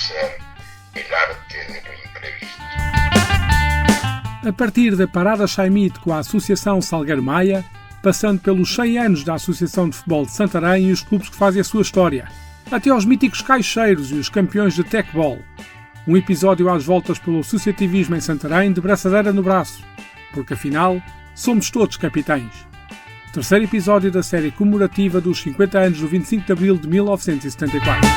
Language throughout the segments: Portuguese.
ser el arte de lo imprevisto. A partir da Parada Chaimite com a Associação Salgueiro Maia, passando pelos 100 anos da Associação de Futebol de Santarém e os clubes que fazem a sua história, até aos míticos caixeiros e os campeões de tecbol. Um episódio às voltas pelo associativismo em Santarém de braçadeira no braço, porque afinal somos todos capitães. Terceiro episódio da série comemorativa dos 50 anos do 25 de Abril de 1974.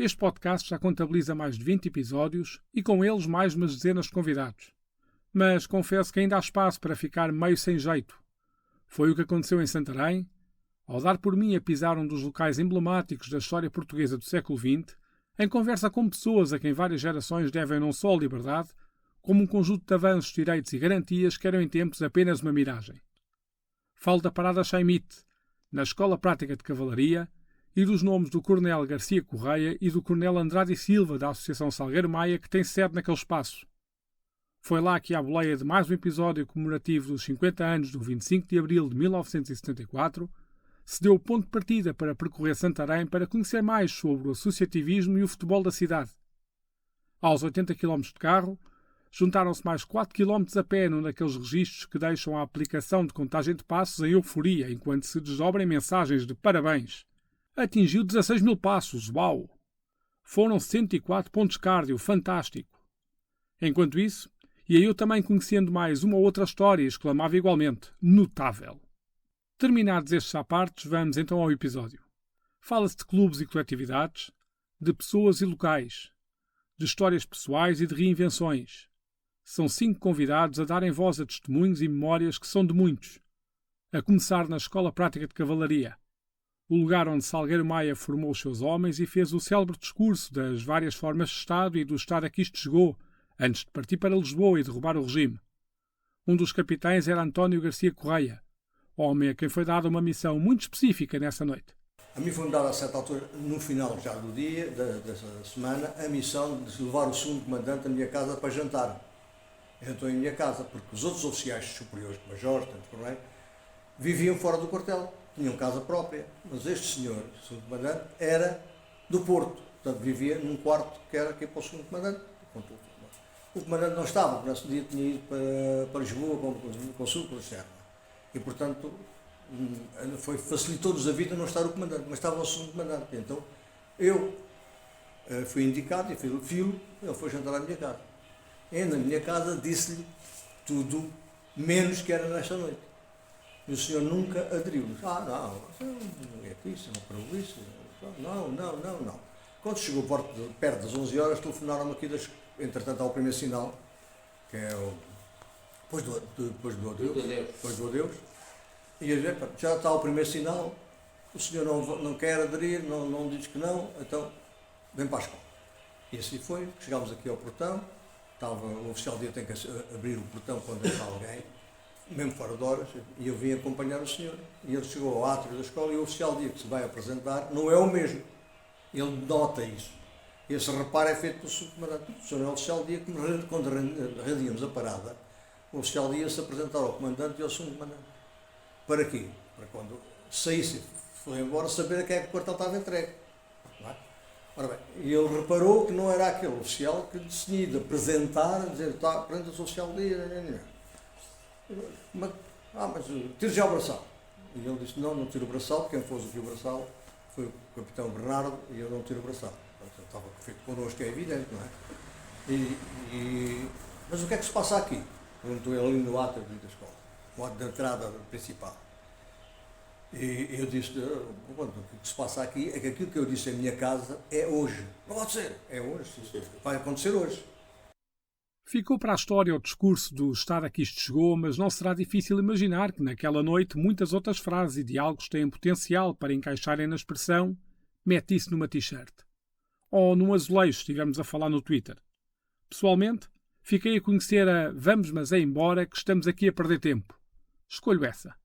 Este podcast já contabiliza mais de 20 episódios e com eles mais umas dezenas de convidados. Mas confesso que ainda há espaço para ficar meio sem jeito. Foi o que aconteceu em Santarém, ao dar por mim a pisar um dos locais emblemáticos da história portuguesa do século XX, em conversa com pessoas a quem várias gerações devem não só a liberdade, como um conjunto de avanços, direitos e garantias que eram em tempos apenas uma miragem. Falo da Parada Chaimite, na Escola Prática de Cavalaria, e dos nomes do Coronel Garcia Correia e do Coronel Andrade Silva da Associação Salgueiro Maia, que tem sede naquele espaço. Foi lá que, à boleia de mais um episódio comemorativo dos 50 anos do 25 de Abril de 1974, se deu o ponto de partida para percorrer Santarém para conhecer mais sobre o associativismo e o futebol da cidade. Aos 80 km de carro, juntaram-se mais 4 km a pé num daqueles registros que deixam a aplicação de contagem de passos em euforia enquanto se desdobrem mensagens de parabéns. Atingiu 16 mil passos, uau! Foram 104 pontos cardio, fantástico! Enquanto isso, ia eu também conhecendo mais uma ou outra história e exclamava igualmente, notável! Terminados estes à partes, vamos então ao episódio. Fala-se de clubes e coletividades, de pessoas e locais, de histórias pessoais e de reinvenções. São 5 convidados a darem voz a testemunhos e memórias que são de muitos, a começar na Escola Prática de Cavalaria, o lugar onde Salgueiro Maia formou os seus homens e fez o célebre discurso das várias formas de Estado e do Estado a que isto chegou, antes de partir para Lisboa e derrubar o regime. Um dos capitães era António Garcia Correia, homem a quem foi dada uma missão muito específica nessa noite. A mim foi-me dada a certa altura, no final já do dia, dessa semana, a missão de levar o segundo comandante à minha casa para jantar. Eu estou em minha casa, porque os outros oficiais superiores, majores, viviam fora do quartel. Tinham casa própria, mas este senhor, o segundo comandante, era do Porto, portanto vivia num quarto que era aqui para o segundo comandante. O comandante não estava, porque nesse dia tinha ido para Lisboa com o sul, com externo. E portanto facilitou-nos a vida não estar o comandante, mas estava o segundo comandante. Então eu fui indicado e fiz o filo, ele foi jantar à minha casa. E na minha casa disse-lhe tudo, menos que era nesta noite. E o senhor nunca aderiu. Não é isso, não para isso. Não. Quando chegou perto das 11 horas, telefonaram-me aqui, entretanto, ao primeiro sinal, que é o... Depois do adeus. E eu disse, já está o primeiro sinal, o senhor não quer aderir, não diz que não, então vem para a escola. E assim foi, chegámos aqui ao portão, o oficial de dia tem que abrir o portão quando entra alguém, mesmo fora de horas, e eu vim acompanhar o senhor. E ele chegou ao átrio da escola e o oficial de dia que se vai apresentar não é o mesmo. Ele nota isso. Esse reparo é feito pelo subcomandante. O senhor é o oficial de dia que, quando radíamos a parada, o oficial de dia se apresentar ao comandante e ao subcomandante. Para quê? Para quando saísse, foi embora, saber a quem é que o quartel estava entregue. Não é? Ora bem, e ele reparou que não era aquele oficial que lhe tinha de apresentar, dizer, apresenta-se o oficial de dia. Mas tire já o braçal. E ele disse, não tiro o braçal, quem fosse aqui o braçal foi o capitão Bernardo e eu não tiro o braçal. Portanto, estava feito connosco, é evidente, não é? Mas o que é que se passa aqui? Perguntou ele ali no átrio da escola, no átrio da entrada principal. E eu disse, o que se passa aqui é que aquilo que eu disse em minha casa é hoje. Não pode ser, é hoje, vai acontecer hoje. Ficou para a história o discurso do Estado a que isto chegou, mas não será difícil imaginar que naquela noite muitas outras frases e diálogos têm potencial para encaixarem na expressão "mete isso numa t-shirt" ou num azulejo, se estivermos a falar no Twitter. Pessoalmente, fiquei a conhecer a "vamos mas é embora que estamos aqui a perder tempo". Escolho essa.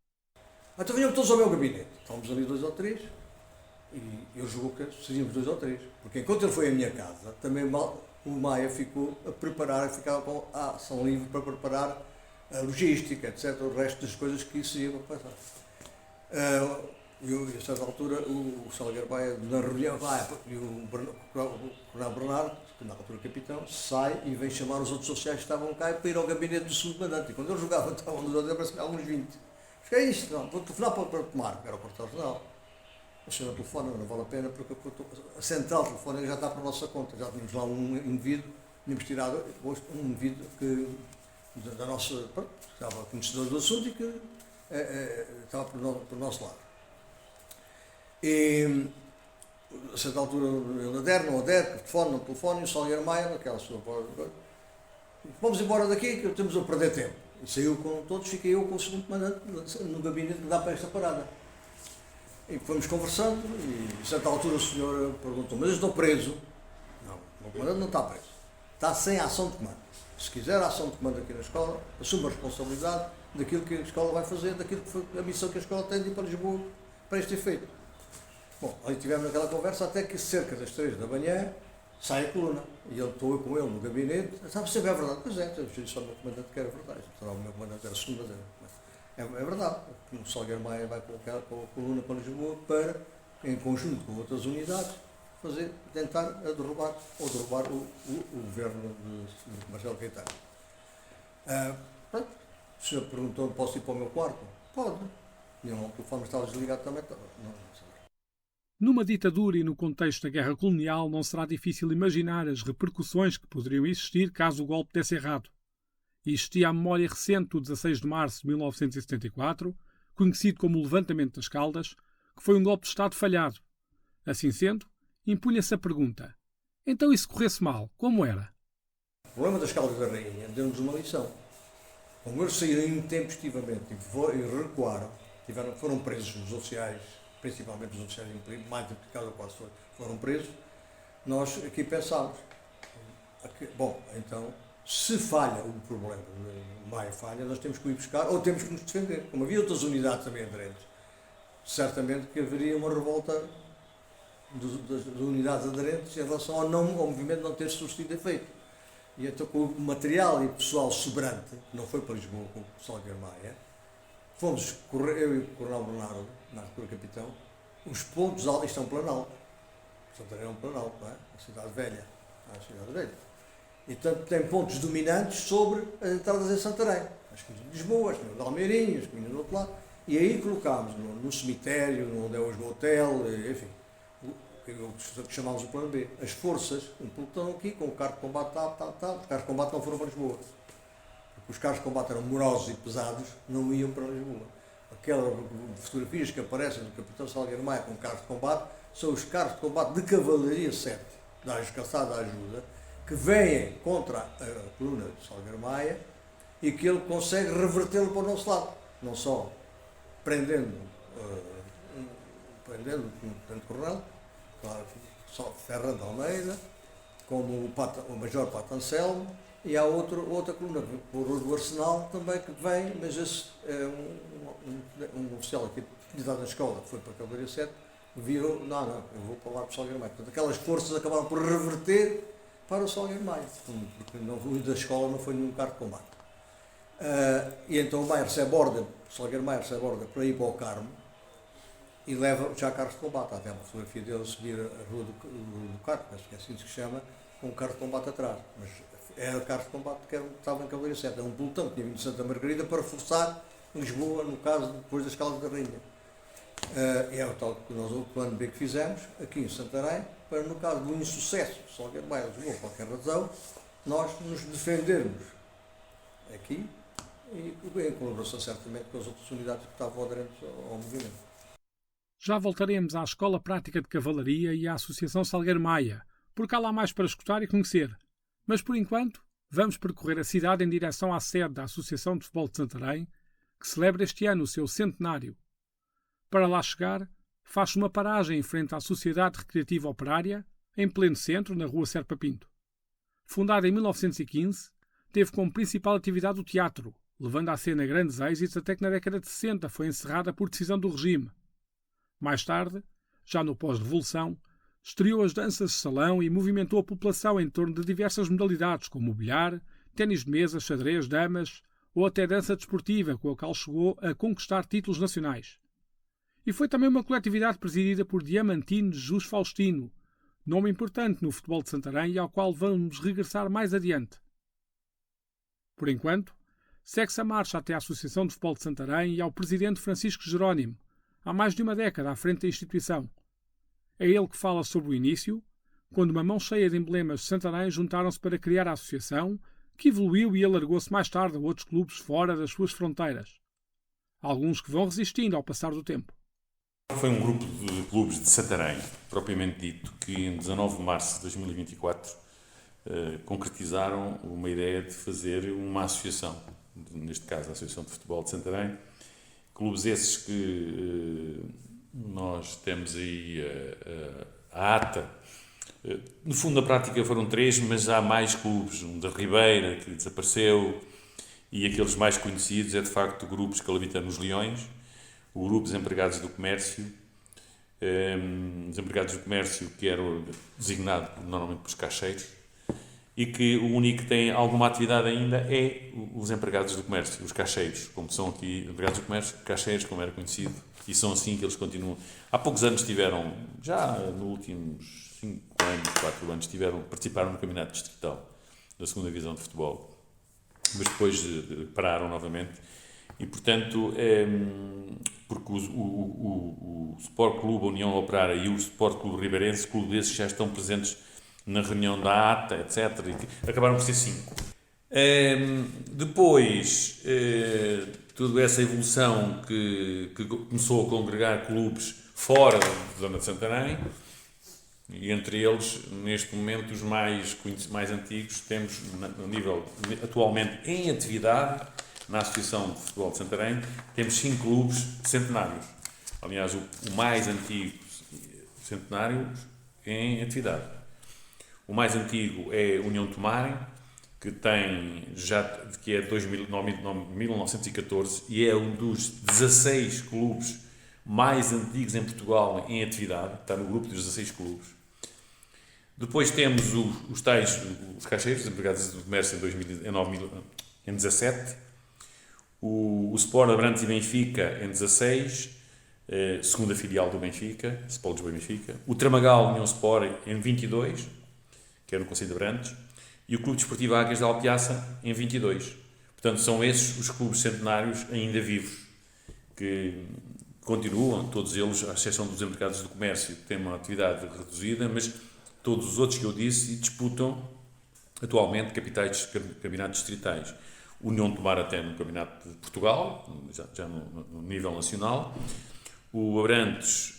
Então vinham todos ao meu gabinete. Estávamos ali 2 ou 3 e eu julgo que seríamos 2 ou 3. Porque enquanto ele foi à minha casa, também o Maia ficou a preparar, ficava com a ação livre para preparar a logística, etc. O resto das coisas que isso ia para passar. A certa altura, o Salgueiro Maia, na reunião, e o Coronel Bernardo, que na altura capitão, sai e vem chamar os outros sociais que estavam cá para ir ao gabinete do segundo comandante. E quando eu jogava, estavam nos outros, parece que alguns 20. Mas que é isto? Não, vou telefonar para tomar, que era o quartel-general. O senhor telefona, não vale a pena, porque a central telefónica já está por nossa conta. Já tínhamos lá um indivíduo, tínhamos tirado um indivíduo da nossa, pronto, estava conhecedor do assunto e que estava por nosso lado. E a certa altura ele adere, não adere, telefone, e o Salgueiro Maia, naquela sua porta, vamos embora daqui que temos a perder tempo. E saiu com todos, fiquei eu com o segundo comandante no gabinete que dá para esta parada. E fomos conversando e a certa altura o senhor perguntou, mas eu estou preso? Não, o comandante não está preso. Está sem ação de comando. Se quiser a ação de comando aqui na escola, assume a responsabilidade daquilo que a escola vai fazer, daquilo que foi a missão que a escola tem de ir para Lisboa para este efeito. Bom, aí tivemos aquela conversa até que cerca das 3 da manhã sai a coluna. E eu estou com ele no gabinete. Sabe sempre é verdade? Pois é, eu disse ao meu comandante que era verdade. Será o meu comandante era segundo, mas é verdade. O Salgueiro Maia vai colocar com a coluna para Lisboa para, em conjunto com outras unidades, tentar derrubar o governo de Marcelo Caetano. O senhor perguntou, posso ir para o meu quarto? Pode. E o telefone estava desligado também. Não. Numa ditadura e no contexto da guerra colonial, não será difícil imaginar as repercussões que poderiam existir caso o golpe desse errado. E existia a memória recente do 16 de março de 1974, conhecido como o Levantamento das Caldas, que foi um golpe de Estado falhado. Assim sendo, impunha-se a pergunta: então e se corresse mal, como era? O problema das Caldas da Rainha deu-nos uma lição. Como eles saíram intempestivamente e recuaram, foram presos os oficiais, principalmente os oficiais em perigo, mais do que cada quase foram presos, nós aqui pensámos, bom, então, se falha o problema, o Maia falha, nós temos que ir buscar, ou temos que nos defender. Como havia outras unidades também aderentes, certamente que haveria uma revolta das unidades aderentes em relação ao movimento não ter sucedido efeito. E então, com o material e pessoal sobrante, que não foi para Lisboa com o Salgueiro Maia, fomos, eu e o Coronel Bernardo, na altura capitão, os pontos altos, isto é um planalto. Santarém é um planalto, não é? A cidade velha. E portanto tem pontos dominantes sobre as entradas em Santarém. As coisas de Lisboa, as coisas de Almeirinho, as coisas do outro lado. E aí colocámos no cemitério, onde é hoje o hotel, enfim, o que chamámos o plano B. As forças, um pelotão aqui, com o carro de combate, os carros de combate não foram para Lisboa. Porque os carros de combate eram morosos e pesados, não iam para Lisboa. Aquelas fotografias que aparecem do capitão Salgueiro Maia com carros de combate são os carros de combate de Cavalaria 7, da Caçada da Ajuda, que vêm contra a coluna de Salgueiro Maia e que ele consegue revertê-lo para o nosso lado. Não só prendendo o tenente-coronel, claro, só Ferran de Almeida, como o Major Pato Anselmo, e há outra coluna, o Arsenal também que vem, mas esse é um oficial aqui de idade na escola, que foi para a Cavalaria 7, virou, não, eu vou para lá para o Salgueiro Maia. Portanto, aquelas forças acabaram por reverter para o Salgueiro Maia, porque o da escola não foi nenhum carro de combate. E então o Maia recebe ordem, o Salgueiro Maia recebe ordem para ir para o Carmo e leva já carros de combate. Há até uma fotografia dele a subir a rua do Carmo, acho que é assim que se chama, com um carro de combate atrás. Mas era carro de combate que estava em Cavalaria 7, é um pelotão que tinha vindo de Santa Margarida para reforçar Lisboa, no caso, depois das Caldas da Rainha. E é o tal que nós, o plano B que fizemos, aqui em Santarém, para no caso do insucesso, Salgueiro Maia, Lisboa, por qualquer razão, nós nos defendermos aqui e em colaboração certamente com as outras unidades que estavam aderentes ao movimento. Já voltaremos à Escola Prática de Cavalaria e à Associação Salgueiro Maia, porque há lá mais para escutar e conhecer. Mas, por enquanto, vamos percorrer a cidade em direção à sede da Associação de Futebol de Santarém, que celebra este ano o seu centenário. Para lá chegar, faz uma paragem em frente à Sociedade Recreativa Operária, em pleno centro, na rua Serpa Pinto. Fundada em 1915, teve como principal atividade o teatro, levando à cena grandes êxitos até que na década de 60 foi encerrada por decisão do regime. Mais tarde, já no pós-revolução, estreou as danças de salão e movimentou a população em torno de diversas modalidades, como o bilhar, ténis de mesa, xadrez, damas ou até dança desportiva, com a qual chegou a conquistar títulos nacionais. E foi também uma coletividade presidida por Diamantino Jesus Faustino, nome importante no futebol de Santarém e ao qual vamos regressar mais adiante. Por enquanto, segue-se a marcha até à Associação de Futebol de Santarém e ao presidente Francisco Jerónimo, há mais de uma década à frente da instituição. É ele que fala sobre o início, quando uma mão cheia de emblemas de Santarém juntaram-se para criar a associação, que evoluiu e alargou-se mais tarde a outros clubes fora das suas fronteiras. Alguns que vão resistindo ao passar do tempo. Foi um grupo de clubes de Santarém, propriamente dito, que em 19 de março de 2024 concretizaram uma ideia de fazer uma associação, neste caso a Associação de Futebol de Santarém. Clubes esses que nós temos aí a ata. No fundo, na prática foram 3, mas há mais clubes. Um da Ribeira, que desapareceu, e aqueles mais conhecidos é, de facto, grupos que habitam nos Leões, o grupo dos empregados do comércio, os empregados do comércio que eram designados normalmente pelos caixeiros, e que o único que tem alguma atividade ainda é os empregados do comércio, os caixeiros, como são aqui empregados do comércio, caixeiros, como era conhecido, e são assim que eles continuam. Há poucos anos tiveram, já nos últimos 5 anos, 4 anos, participaram no campeonato distrital da 2ª Divisão de Futebol, mas depois pararam novamente. E, portanto, porque o Sport Clube União Operária e o Sport Clube Ribeirense, clubes esses já estão presentes na reunião da ATA, etc., e acabaram por ser 5. Depois, toda essa evolução que começou a congregar clubes fora da zona de Santarém, e entre eles, neste momento, os mais antigos, temos, no nível, atualmente em atividade, na Associação de Futebol de Santarém, temos 5 clubes centenários. Aliás, o mais antigo centenário em atividade. O mais antigo é a União Tomar, que é de 1914 e é um dos 16 clubes mais antigos em Portugal em atividade, está no grupo dos 16 clubes. Depois temos os caixeiros, os empregados do comércio em 17, o Sport Abrantes e Benfica em 16, segunda filial do Benfica, Sport Lisboa e Benfica, o Tramagal União Sport em 22, que era no Concelho de Abrantes, e o Clube Desportivo Águias de Alpiaça em 22. Portanto, são esses os clubes centenários ainda vivos, que continuam, todos eles, à exceção dos empregados do comércio, que têm uma atividade reduzida, mas todos os outros que eu disse disputam atualmente campeonatos distritais. União de Tomar até no Campeonato de Portugal, já no nível nacional. O Abrantes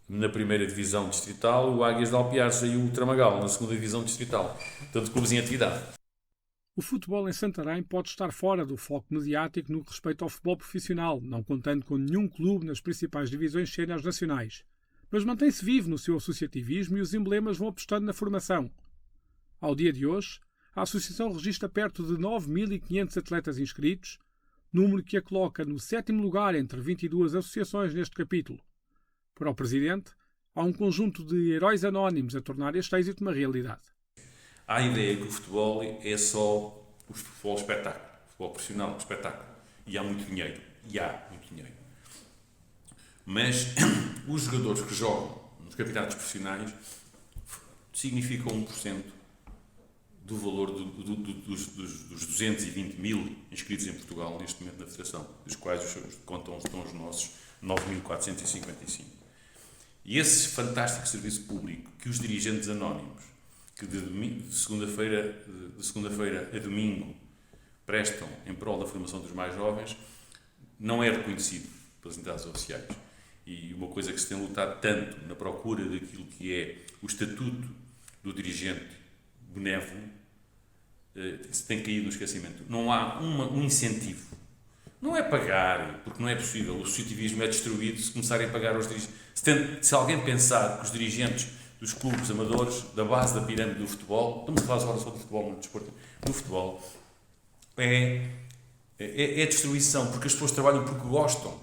na primeira divisão distrital, o Águias de Alpiaça e o Tramagal na segunda divisão distrital. Portanto, clubes em atividade. O futebol em Santarém pode estar fora do foco mediático no que respeita ao futebol profissional, não contando com nenhum clube nas principais divisões séniores nacionais. Mas mantém-se vivo no seu associativismo e os emblemas vão apostando na formação. Ao dia de hoje, a Associação registra perto de 9.500 atletas inscritos, número que a coloca no 7º lugar entre 22 associações neste capítulo. Para o Presidente, há um conjunto de heróis anónimos a tornar este êxito uma realidade. Há a ideia que o futebol é só o futebol espetáculo, o futebol profissional espetáculo, e há muito dinheiro, Mas os jogadores que jogam nos campeonatos profissionais significam 1% do valor dos 220 mil inscritos em Portugal neste momento na Federação, dos quais estão os nossos 9.455. E esse fantástico serviço público que os dirigentes anónimos, que de segunda-feira a domingo prestam em prol da formação dos mais jovens, não é reconhecido pelas entidades oficiais. E uma coisa que se tem lutado tanto na procura daquilo que é o estatuto do dirigente benévolo, se tem caído no esquecimento. Não há um incentivo. Não é pagar, porque não é possível. O associativismo é destruído se começarem a pagar aos dirigentes. Se alguém pensar que os dirigentes dos clubes amadores, da base da pirâmide do futebol, estamos a falar agora só do futebol, no desporto, do futebol, é destruição, porque as pessoas trabalham porque gostam.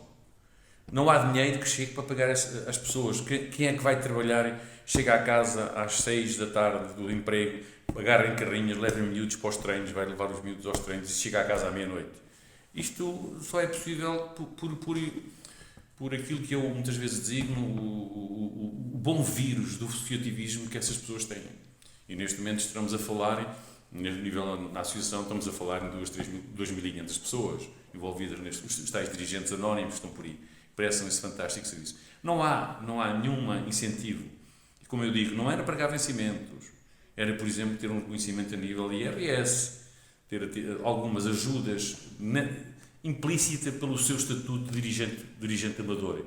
Não há dinheiro que chegue para pagar as pessoas. Quem é que vai trabalhar, chega à casa às 6 da tarde do emprego, agarra em carrinhas, leva miúdos para os treinos, vai levar os miúdos aos treinos e chega à casa à meia-noite? Isto só é possível por aquilo que eu muitas vezes designo o bom vírus do associativismo que essas pessoas têm. E neste momento estamos a falar, no nível na associação, estamos a falar em 2.500 pessoas envolvidas os tais dirigentes anónimos que estão por aí, prestam esse fantástico serviço. Não há nenhum incentivo. E como eu digo, não era pagar vencimentos. Era, por exemplo, ter um reconhecimento a nível IRS, ter algumas ajudas implícita pelo seu estatuto de dirigente amador.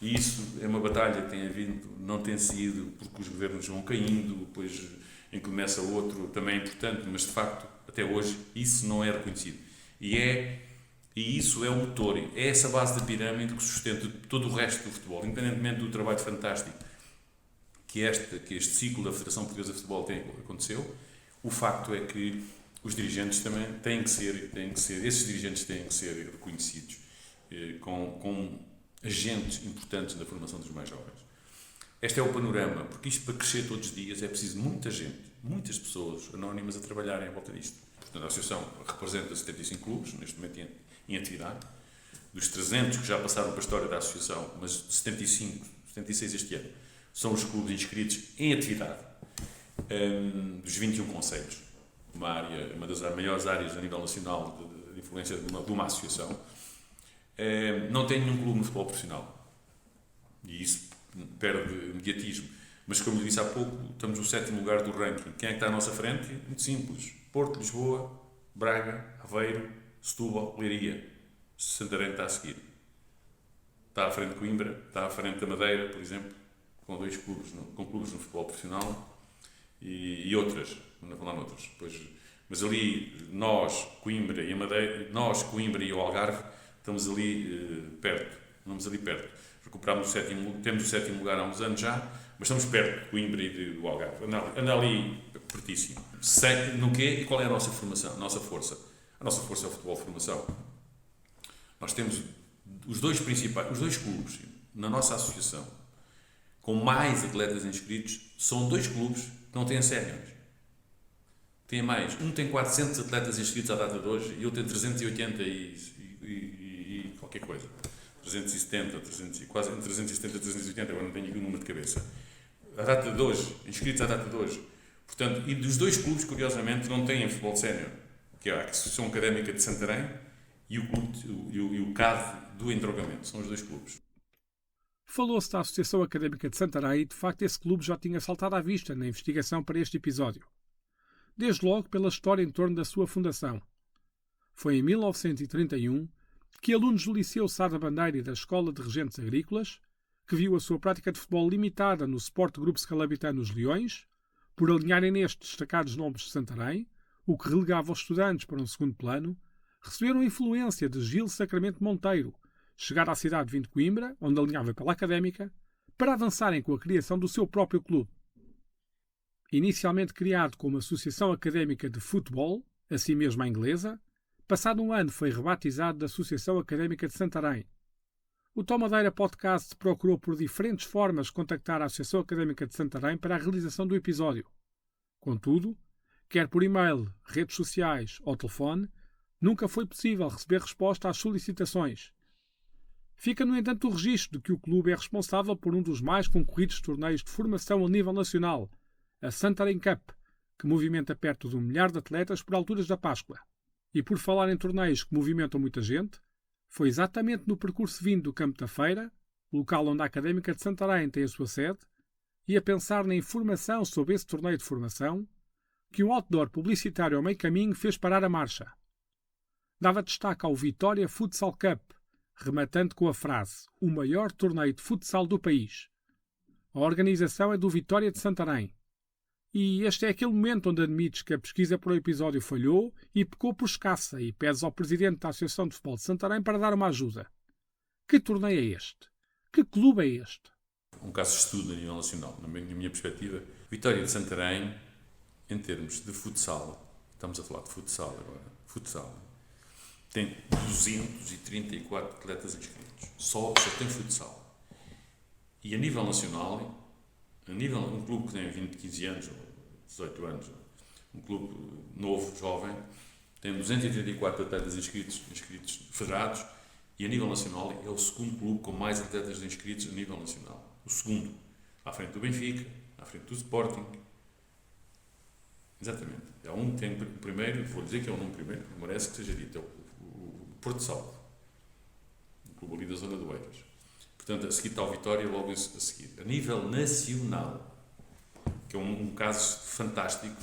E isso é uma batalha que tem havido, não tem sido porque os governos vão caindo, depois em que começa outro, também é importante, mas de facto, até hoje, isso não é reconhecido. E isso é o motor, é essa base da pirâmide que sustenta todo o resto do futebol, independentemente do trabalho fantástico que este ciclo da Federação Portuguesa de Futebol aconteceu. O facto é que os dirigentes também têm que ser, esses dirigentes têm que ser reconhecidos com agentes importantes na formação dos mais jovens. Este é o panorama, porque isto para crescer todos os dias é preciso muita gente, muitas pessoas anónimas a trabalharem à volta disto. Portanto, a Associação representa 75 clubes, neste momento em atividade. Dos 300 que já passaram para a história da Associação, mas 76 este ano, são os clubes inscritos em atividade dos 21 concelhos. Uma das maiores áreas a nível nacional de influência de uma associação. Não tem nenhum clube no futebol profissional. E isso perde mediatismo. Mas, como eu disse há pouco, estamos no 7º lugar do ranking. Quem é que está à nossa frente? Muito simples. Porto, Lisboa, Braga, Aveiro, Setúbal, Leiria. Santarém está a seguir. Está à frente de Coimbra, está à frente da Madeira, por exemplo, com clubes no futebol profissional e outras. Não vou falar noutras. Mas ali, nós, Coimbra e o Algarve, estamos ali perto. Vamos ali perto. Recuperámos temos o 7º lugar há uns anos já, mas estamos perto de Coimbra e do Algarve. Anda ali pertíssimo. No quê? E qual é a nossa formação, a nossa força? A nossa força é o futebol formação. Nós temos os dois clubes na nossa associação com mais atletas inscritos, são 2 clubes que não têm séniores. Tem mais. Um tem 400 atletas inscritos à data de hoje e outro tem 380 e qualquer coisa. 370, quase entre 370 e 380, agora não tenho aqui o número de cabeça. À data de hoje, inscritos à data de hoje. Portanto, e dos 2 clubes, curiosamente, não têm futebol sénior, que é a Associação Académica de Santarém e o CAD do Entrogamento. São os 2 clubes. Falou-se da Associação Académica de Santarém e, de facto, esse clube já tinha saltado à vista na investigação para este episódio. Desde logo pela história em torno da sua fundação. Foi em 1931 que alunos do Liceu Sá da Bandeira e da Escola de Regentes Agrícolas, que viu a sua prática de futebol limitada no Sport Grupo Scalabitano Os Leões, por alinharem neste destacados nomes de Santarém, o que relegava os estudantes para um segundo plano, receberam a influência de Gil Sacramento Monteiro, chegar à cidade de Coimbra, onde alinhava pela Académica, para avançarem com a criação do seu próprio clube. Inicialmente criado como Associação Académica de Futebol, assim mesmo à inglesa, passado um ano foi rebatizado de Associação Académica de Santarém. O Tomadeira Podcast procurou por diferentes formas contactar a Associação Académica de Santarém para a realização do episódio. Contudo, quer por e-mail, redes sociais ou telefone, nunca foi possível receber resposta às solicitações. Fica, no entanto, o registro de que o clube é responsável por um dos mais concorridos torneios de formação a nível nacional, a Santarém Cup, que movimenta perto de 1 milhar de atletas por alturas da Páscoa. E por falar em torneios que movimentam muita gente, foi exatamente no percurso vindo do Campo da Feira, local onde a Académica de Santarém tem a sua sede, e a pensar na informação sobre esse torneio de formação, que um outdoor publicitário ao meio caminho fez parar a marcha. Dava destaque ao Vitória Futsal Cup, rematando com a frase: o maior torneio de futsal do país. A organização é do Vitória de Santarém. E este é aquele momento onde admites que a pesquisa para o episódio falhou e pecou por escassa e pedes ao presidente da Associação de Futebol de Santarém para dar uma ajuda. Que torneio é este? Que clube é este? Um caso de estudo a nível nacional, na minha perspectiva. Vitória de Santarém, em termos de futsal, estamos a falar de futsal agora, futsal, tem 234 atletas inscritos, só tem futsal. E a nível nacional, um clube que tem 20, 15 anos, ou 18 anos, um clube novo, jovem, tem 234 atletas inscritos federados, e a nível nacional é o segundo clube com mais atletas inscritos a nível nacional. O segundo, à frente do Benfica, à frente do Sporting. Exatamente. É um que tem o primeiro, vou dizer que é o nome primeiro, merece que seja dito, é o Porto Salvo, um clube ali da zona do Eiras. Portanto, a seguir está o Vitória, logo a seguir. A nível nacional, que é um caso fantástico,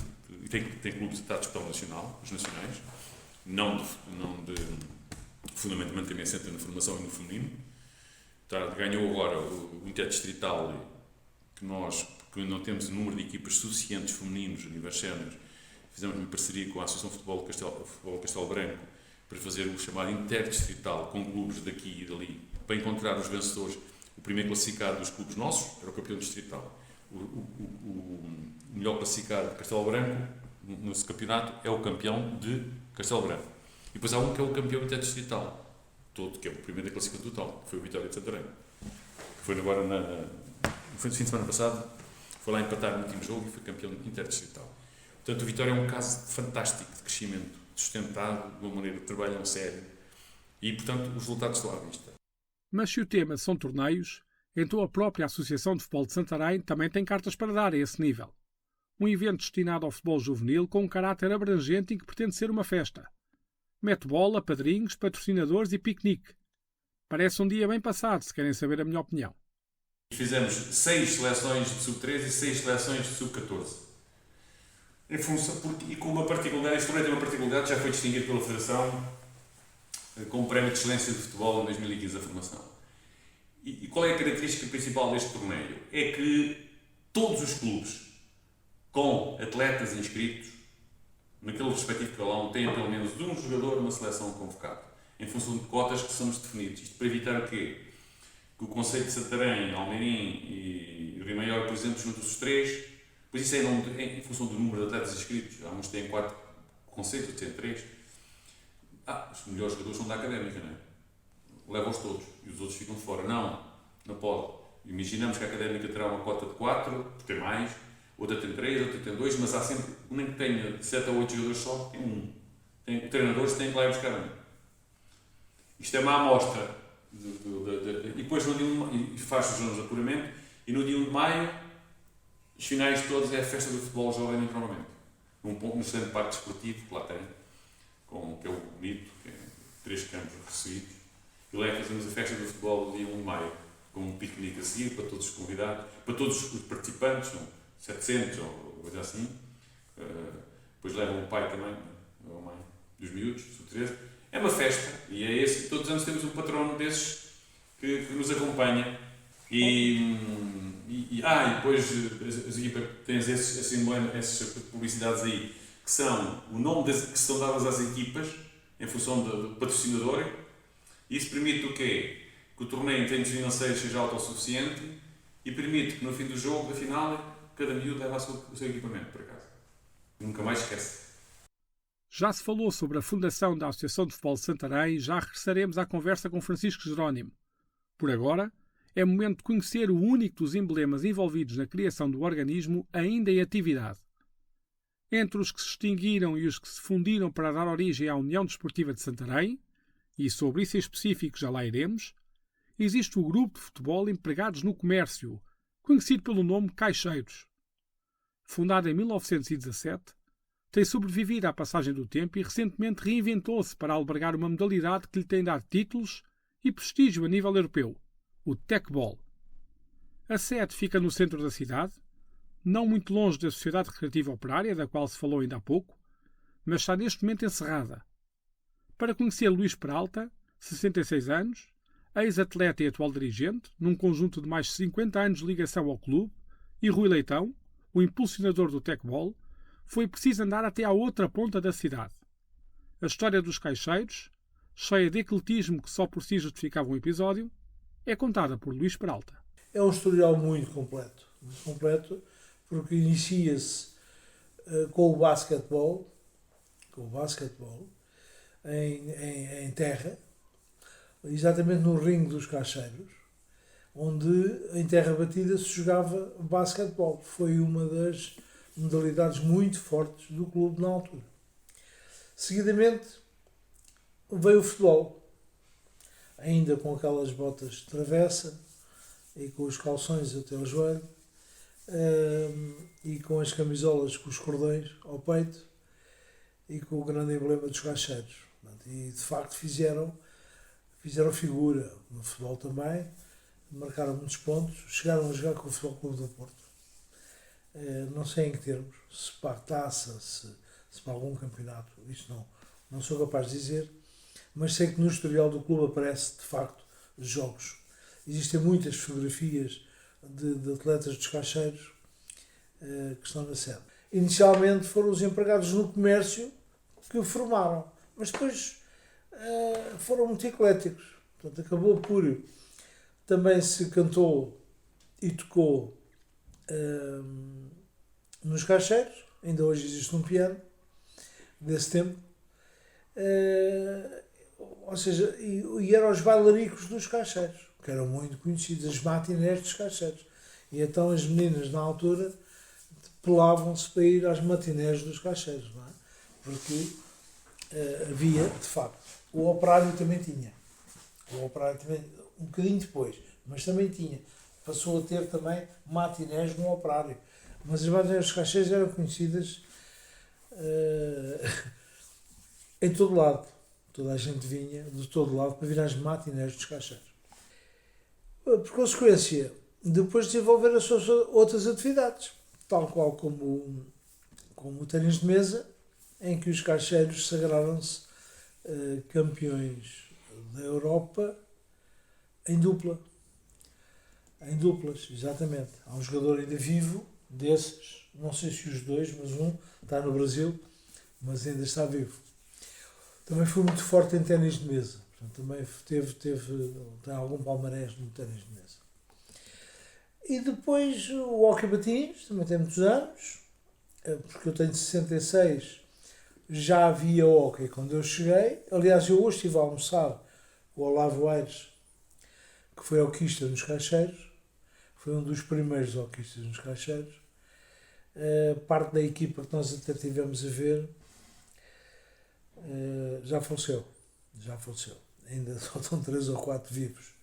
e tem clubes que está a disputar o nacional, os nacionais, não de fundamentalmente também centra na formação e no feminino. Ganhou agora o interdistrital, que nós, porque não temos o número de equipas suficientes femininos, a nível séniores, fizemos uma parceria com a Associação de Futebol Castelo Branco para fazer o chamado interdistrital com clubes daqui e dali, para encontrar os vencedores. O primeiro classificado dos clubes nossos era o campeão distrital. O melhor classificado de Castelo Branco nesse campeonato é o campeão de Castelo Branco. E depois há um que é o campeão interdistrital, que é o primeiro da classificação total, que foi o Vitória de Santarém. Que foi agora no fim de semana passado, foi lá empatar no último jogo e foi campeão interdistrital. Portanto, o Vitória é um caso fantástico de crescimento, sustentado, de uma maneira que trabalham sério, e, portanto, os resultados estão à vista. Mas se o tema são torneios, então a própria Associação de Futebol de Santarém também tem cartas para dar a esse nível. Um evento destinado ao futebol juvenil com um caráter abrangente e que pretende ser uma festa. Mete bola, padrinhos, patrocinadores e piquenique. Parece um dia bem passado, se querem saber a minha opinião. Fizemos 6 seleções de sub-13 e 6 seleções de sub-14. E com uma particularidade, este torneio tem uma particularidade, já foi distinguido pela Federação com o Prémio de Excelência de Futebol em 2015 da formação. E qual é a característica principal deste torneio? É que todos os clubes com atletas inscritos naquele respectivo calão têm pelo menos um jogador numa seleção convocado, em função de cotas que são definidas. Isto para evitar o quê? Que o Conceito de Santarém, Almeirim e Rio Maior, por exemplo, juntam-se os 3, pois isso é em função do número de atletas inscritos. Há uns que têm 4 conceitos, outros têm 3. Os melhores jogadores são da Académica, não é? Leva-os todos e os outros ficam de fora. Não pode. Imaginamos que a Académica terá uma cota de 4, por ter mais, outra tem 3, outra tem 2, mas há sempre, nem que tenha 7 ou 8 jogadores só, tem um. Treinadores têm que lá ir buscar um. Isto é uma amostra. E depois no dia faz os jogos de apuramento e no dia 1 de maio, os finais todos é a festa do futebol jovem naturalmente. No excelente parque desportivo que lá tem, que é o bonito, que é 3 campos recebidos. E lá fazemos a festa do futebol do dia 1 de maio, com um piquenique a seguir para todos os convidados, para todos os participantes, são 700 ou coisa assim. Depois levam o pai também, ou a mãe, dos miúdos, sub-13. É uma festa, e é esse, todos os anos temos um patrono desses que nos acompanha. E depois as equipas têm essas publicidades aí, que são o nome que são dadas às equipas, em função do patrocinador. Isso permite o quê? Que o torneio em termos financeiros seja autossuficiente e permite que no fim do jogo, da final, cada miúdo leva o seu equipamento para casa. Nunca mais esquece. Já se falou sobre a fundação da Associação de Futebol de Santarém e já regressaremos à conversa com Francisco Jerónimo. Por agora, é momento de conhecer o único dos emblemas envolvidos na criação do organismo ainda em atividade. Entre os que se extinguiram e os que se fundiram para dar origem à União Desportiva de Santarém, e sobre isso em específico já lá iremos, existe o Grupo de Futebol Empregados no Comércio, conhecido pelo nome Caixeiros. Fundado em 1917, tem sobrevivido à passagem do tempo e recentemente reinventou-se para albergar uma modalidade que lhe tem dado títulos e prestígio a nível europeu, o Tecbol. A sede fica no centro da cidade, não muito longe da Sociedade Recreativa Operária, da qual se falou ainda há pouco, mas está neste momento encerrada. Para conhecer Luís Peralta, 66 anos, ex-atleta e atual dirigente, num conjunto de mais de 50 anos de ligação ao clube, e Rui Leitão, o impulsionador do Tecbol, foi preciso andar até à outra ponta da cidade. A história dos Caixeiros, cheia de ecletismo que só por si justificava um episódio, é contada por Luís Peralta. É um historial muito completo, porque inicia-se com o basquetebol, com o basquetebol, em terra, exatamente no ringue dos Caixeiros, onde em terra batida se jogava basquetebol. Foi uma das modalidades muito fortes do clube na altura. Seguidamente veio o futebol, ainda com aquelas botas de travessa e com os calções até ao joelho, e com as camisolas com os cordões ao peito e com o grande emblema dos Caixeiros. E de facto fizeram figura no futebol também, marcaram muitos pontos, chegaram a jogar com o Futebol Clube do Porto. Não sei em que termos, se para a taça, se para algum campeonato, isso não sou capaz de dizer, mas sei que no historial do clube aparece de facto jogos. Existem muitas fotografias de atletas dos Caixeiros que estão na sede. Inicialmente foram os empregados no comércio que o formaram, mas depois foram muito ecléticos. Portanto, acabou por também se cantou e tocou nos Caixeiros, ainda hoje existe um piano desse tempo, ou seja, e eram os bailaricos dos Caixeiros, que eram muito conhecidos, as matinés dos Caixeiros. E então as meninas na altura pelavam-se para ir às matinés dos Caixeiros, não é? Porque havia, de facto, o operário também tinha. O operário também, um bocadinho depois, mas também tinha. Passou a ter também matinés no operário. Mas as matinés dos Caixeiros eram conhecidas em todo lado. Toda a gente vinha de todo lado para vir às matinés dos Caixeiros. Por consequência, depois desenvolver as suas outras atividades, tal qual como o ténis de mesa, em que os Caixeiros sagraram-se campeões da Europa em dupla. Em duplas, exatamente. Há um jogador ainda vivo desses, não sei se os dois, mas um está no Brasil, mas ainda está vivo. Também foi muito forte em ténis de mesa. Portanto, também tem algum palmarés no ténis de mesa. E depois o hóquei patins, também tem muitos anos, porque eu tenho 66, já havia hóquei quando eu cheguei. Aliás, eu hoje estive a almoçar o Olavo Aires, que foi hoquista nos Caixeiros, foi um dos primeiros hoquistas nos Caixeiros. Parte da equipa que nós até tivemos a ver já faleceu. Ainda só estão 3 ou 4 vivos.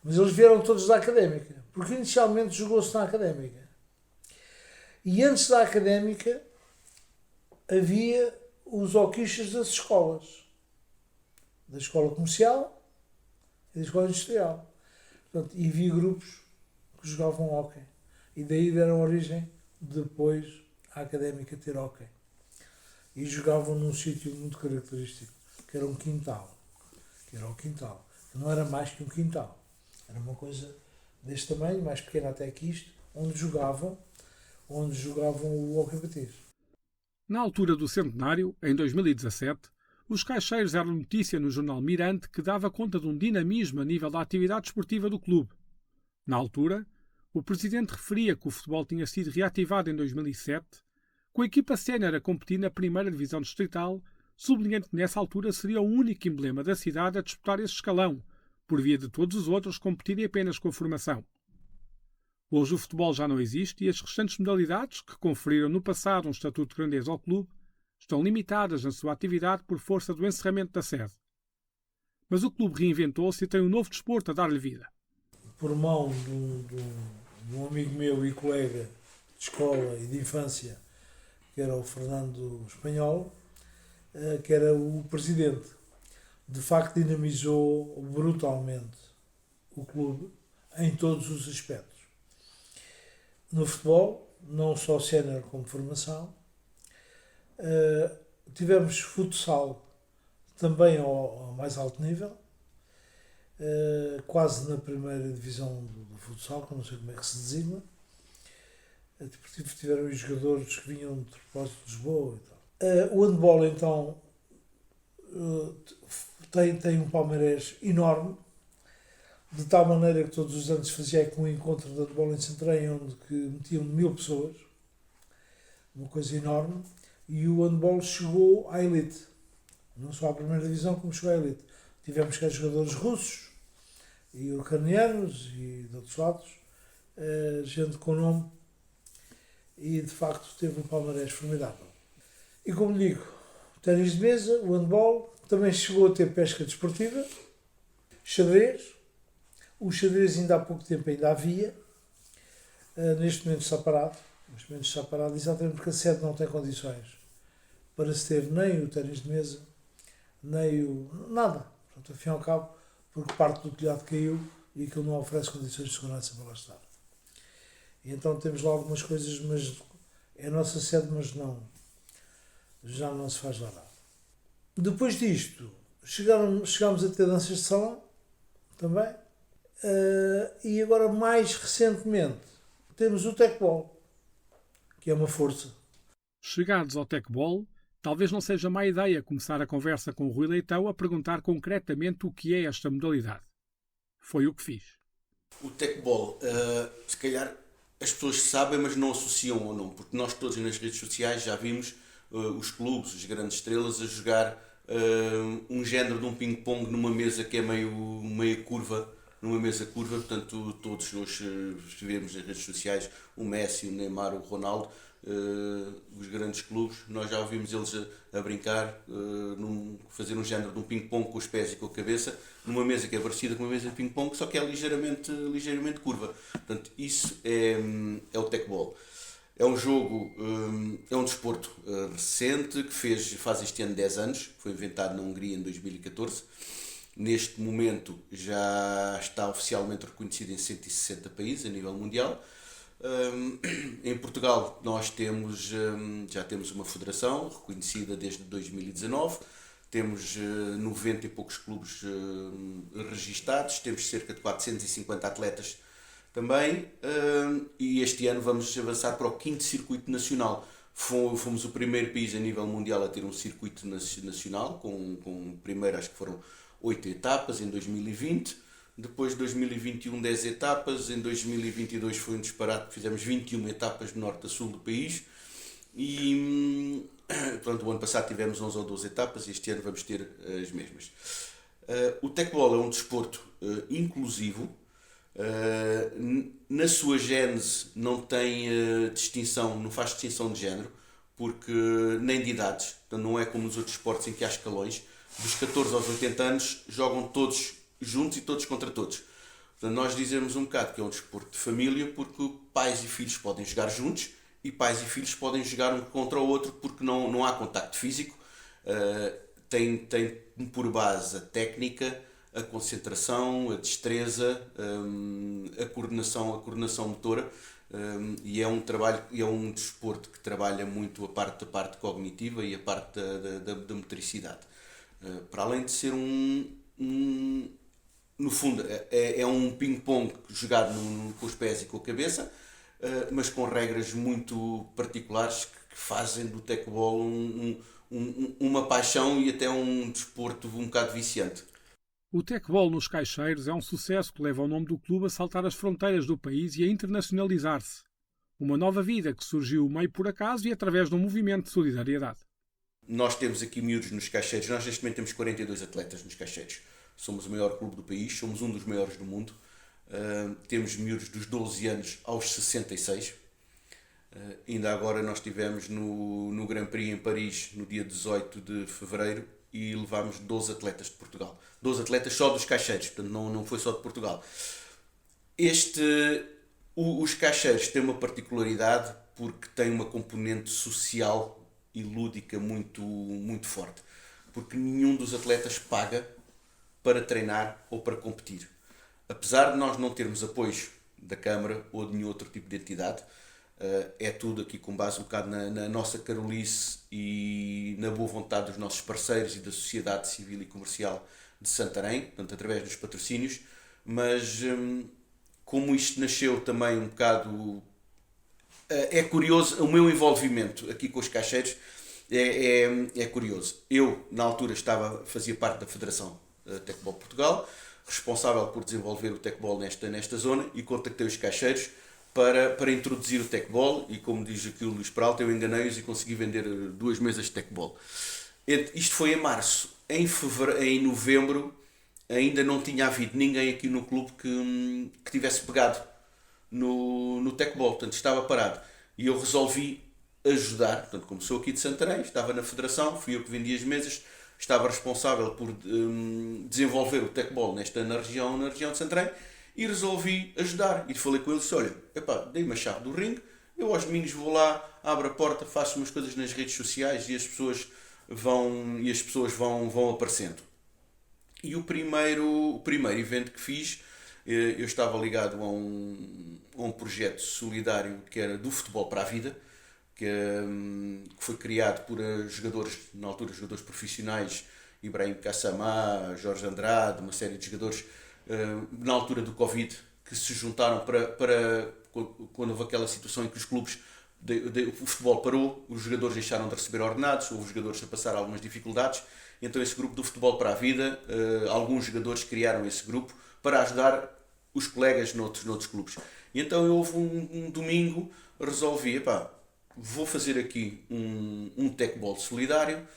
Mas eles vieram todos da Académica, porque inicialmente jogou-se na Académica. E antes da Académica havia os hoquistas das escolas. Da escola comercial e da escola industrial. Portanto, e havia grupos que jogavam hóquei. E daí deram origem, depois, à Académica ter hóquei. E jogavam num sítio muito característico, que era um quintal. Que era o quintal. Que não era mais que um quintal. Era uma coisa deste tamanho, mais pequena até que isto, onde jogavam o hóquei patins. Na altura do centenário, em 2017, os Caixeiros eram notícia no jornal Mirante, que dava conta de um dinamismo a nível da atividade esportiva do clube. Na altura, o presidente referia que o futebol tinha sido reativado em 2007, com a equipa sénior a competir na primeira divisão distrital, sublinhando que nessa altura seria o único emblema da cidade a disputar esse escalão, por via de todos os outros competirem apenas com a formação. Hoje o futebol já não existe e as restantes modalidades, que conferiram no passado um estatuto de grandeza ao clube, estão limitadas na sua atividade por força do encerramento da sede. Mas o clube reinventou-se e tem um novo desporto a dar-lhe vida. Por mão de um amigo meu e colega de escola e de infância, que era o Fernando Espanhol, que era o presidente. De facto dinamizou brutalmente o clube em todos os aspectos. No futebol, não só sénior como formação, tivemos futsal também ao mais alto nível, quase na primeira divisão do futsal, que eu não sei como é que se designa. Tiveram os jogadores que vinham de propósito de Lisboa e tal. O handball, então, tem um palmarés enorme, de tal maneira que todos os anos fazia um encontro de handball em Santarém, onde que metiam 1000 pessoas, uma coisa enorme. e o handball chegou à elite. Não só à primeira divisão, como chegou à elite. Tivemos cá jogadores russos e ucranianos e de outros lados, gente com nome, e de facto teve um palmarés formidável. E como digo, o ténis de mesa, o handball, também chegou a ter pesca desportiva, xadrez. O xadrez ainda há pouco tempo ainda havia, neste momento está parado. Neste momento está parado exatamente porque a sede não tem condições para se ter nem o ténis de mesa, nem o... nada. Portanto, ao fim e ao cabo, porque parte do telhado caiu e aquilo não oferece condições de segurança para lá estar. E então temos lá algumas coisas, mas é a nossa sede, mas não, já não se faz lá nada. Depois disto, chegámos a ter danças de salão, também, e agora mais recentemente temos o tecbol, que é uma força. Chegados ao tecbol, talvez não seja má ideia começar a conversa com o Rui Leitão a perguntar concretamente o que é esta modalidade. Foi o que fiz. O tecbol, se calhar as pessoas sabem, mas não associam ou não, porque nós todos nas redes sociais já vimos os clubes, as grandes estrelas, a jogar um género de um ping-pong numa mesa que é meio curva, numa mesa curva, portanto todos nós vemos nas redes sociais o Messi, o Neymar, o Ronaldo, os grandes clubes, nós já ouvimos eles a brincar, fazer um género de um ping-pong com os pés e com a cabeça, numa mesa que é parecida com uma mesa de ping-pong, só que é ligeiramente curva. Portanto, isso é o tecbol. É um jogo, é um desporto recente, que faz este ano 10 anos, foi inventado na Hungria em 2014. Neste momento já está oficialmente reconhecido em 160 países a nível mundial. Em Portugal nós já temos uma federação reconhecida desde 2019, temos 90 e poucos clubes registados, temos cerca de 450 atletas também, e este ano vamos avançar para o 5º circuito nacional. Fomos o primeiro país a nível mundial a ter um circuito nacional, com primeiro acho que foram 8 etapas em 2020, depois de 2021 10 etapas, em 2022 foi um disparate, fizemos 21 etapas do norte a sul do país, e pronto, o ano passado tivemos 11 ou 12 etapas e este ano vamos ter as mesmas. O tecbol é um desporto inclusivo, na sua gênese não tem distinção, não faz distinção de género, porque nem de idades, então não é como nos outros esportes em que há escalões. Dos 14 aos 80 anos jogam todos juntos e todos contra todos. Portanto, nós dizemos um bocado que é um desporto de família, porque pais e filhos podem jogar juntos e pais e filhos podem jogar um contra o outro, porque não há contacto físico. Tem por base a técnica, a concentração, a destreza, a coordenação motora, e é um desporto que trabalha muito a parte cognitiva e a parte da motricidade. Para além de ser no fundo, é um ping-pong jogado com os pés e com a cabeça, mas com regras muito particulares que fazem do tecbol uma paixão e até um desporto um bocado viciante. O tecbol nos Caixeiros é um sucesso que leva o nome do clube a saltar as fronteiras do país e a internacionalizar-se. Uma nova vida que surgiu meio por acaso e através de um movimento de solidariedade. Nós temos aqui miúdos nos Caixeiros, nós neste momento temos 42 atletas nos Caixeiros. Somos o maior clube do país, somos um dos maiores do mundo. Temos miúdos dos 12 anos aos 66. Ainda agora nós estivemos no Grand Prix em Paris no dia 18 de fevereiro e levámos 12 atletas de Portugal. 12 atletas só dos Caixeiros, portanto não foi só de Portugal. Os Caixeiros têm uma particularidade porque têm uma componente social e lúdica muito, muito forte. Porque nenhum dos atletas paga para treinar ou para competir. Apesar de nós não termos apoio da Câmara ou de nenhum outro tipo de entidade, é tudo aqui com base um bocado na nossa carolice e na boa vontade dos nossos parceiros e da sociedade civil e comercial de Santarém, portanto, através dos patrocínios, mas como isto nasceu também um bocado... É curioso, o meu envolvimento aqui com os Caixeiros é curioso. Eu, na altura, fazia parte da Federação Tecbol Portugal, responsável por desenvolver o tecbol nesta zona, e contactei os Caixeiros para introduzir o tecbol, e como diz aqui o Luís Peralta, eu enganei-os e consegui vender 2 mesas de tecbol. Isto foi em março. Em novembro ainda não tinha havido ninguém aqui no clube que tivesse pegado no tecbol, portanto estava parado. E eu resolvi ajudar, portanto, como sou aqui de Santarém, estava na federação, fui eu que vendi as mesas, estava responsável por desenvolver o tecbol na região de Santarém, e resolvi ajudar. E falei com eles, olha, dei-me a chave do ringue, eu aos domingos vou lá, abro a porta, faço umas coisas nas redes sociais e as pessoas vão aparecendo. E o primeiro evento que fiz, eu estava ligado a um projeto solidário que era do Futebol para a Vida, que foi criado por jogadores, na altura jogadores profissionais, Ibrahim Kassamá, Jorge Andrade, uma série de jogadores, na altura do Covid, que se juntaram para quando houve aquela situação em que os clubes, o futebol parou, os jogadores deixaram de receber ordenados, houve os jogadores a passar algumas dificuldades, então esse grupo do Futebol para a Vida, alguns jogadores criaram esse grupo para ajudar os colegas noutros clubes. E então houve um domingo, resolvi, vou fazer aqui um tecbol solidário,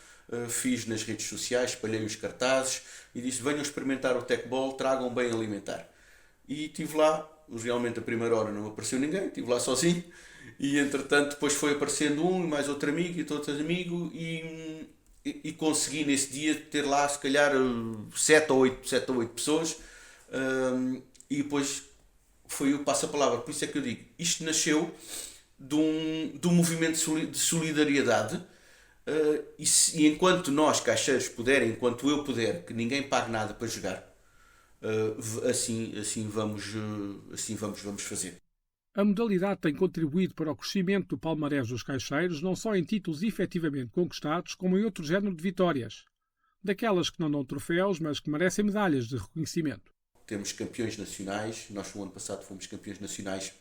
fiz nas redes sociais, espalhei os cartazes e disse, venham experimentar o tecbol, tragam bem alimentar. E estive lá, realmente a primeira hora não apareceu ninguém, estive lá sozinho, e entretanto depois foi aparecendo um e mais outro amigo e outro amigo, e consegui nesse dia ter lá se calhar 7 ou 8 pessoas, e depois foi o passo-a-palavra. Por isso é que eu digo, isto nasceu de um movimento de solidariedade, e enquanto nós caixeiros puderem, enquanto eu puder, que ninguém pague nada para jogar, assim vamos fazer. A modalidade tem contribuído para o crescimento do palmarés dos caixeiros, não só em títulos efetivamente conquistados, como em outro género de vitórias. Daquelas que não dão troféus, mas que merecem medalhas de reconhecimento. Temos campeões nacionais, nós no ano passado fomos campeões nacionais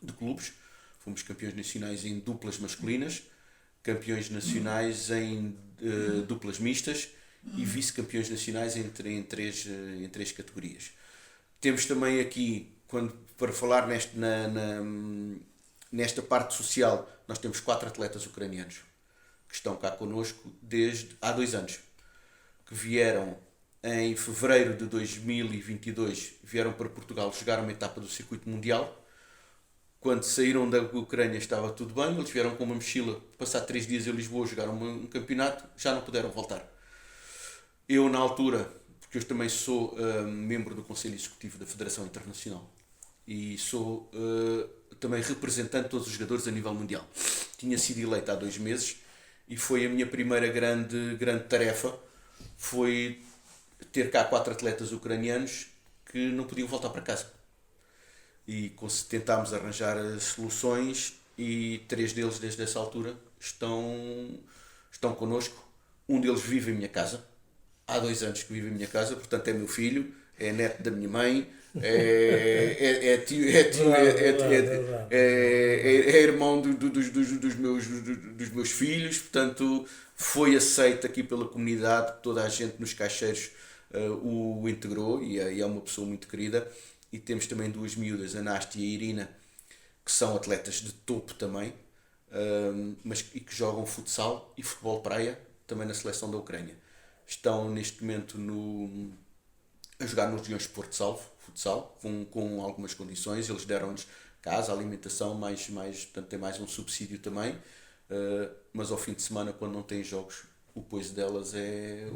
de clubes, fomos campeões nacionais em duplas masculinas, campeões nacionais em duplas mistas e vice-campeões nacionais em três categorias. Temos também aqui, para falar nesta parte social, nós temos 4 atletas ucranianos que estão cá connosco desde há 2 anos, que vieram em fevereiro de 2022, vieram para Portugal jogar uma etapa do circuito mundial. Quando saíram da Ucrânia estava tudo bem, eles vieram com uma mochila, passar 3 dias em Lisboa, jogaram um campeonato, já não puderam voltar. Eu, na altura, porque eu também sou membro do Conselho Executivo da Federação Internacional e sou também representante de todos os jogadores a nível mundial. Tinha sido eleito há 2 meses e foi a minha primeira grande tarefa, foi ter cá 4 atletas ucranianos que não podiam voltar para casa. E tentámos arranjar soluções e 3 deles desde essa altura estão connosco. Um deles vive em minha casa, há 2 anos que vive em minha casa, portanto é meu filho, é neto da minha mãe, é irmão dos meus filhos, portanto foi aceito aqui pela comunidade, toda a gente nos caixeiros o integrou e é uma pessoa muito querida. E temos também 2 miúdas, a Nástia e a Irina, que são atletas de topo também, e que jogam futsal e futebol praia, também na seleção da Ucrânia. Estão neste momento a jogar nos Leões de Porto Salvo, futsal, com algumas condições. Eles deram-nos casa, alimentação, portanto tem mais um subsídio também, mas ao fim de semana, quando não têm jogos, o pois delas é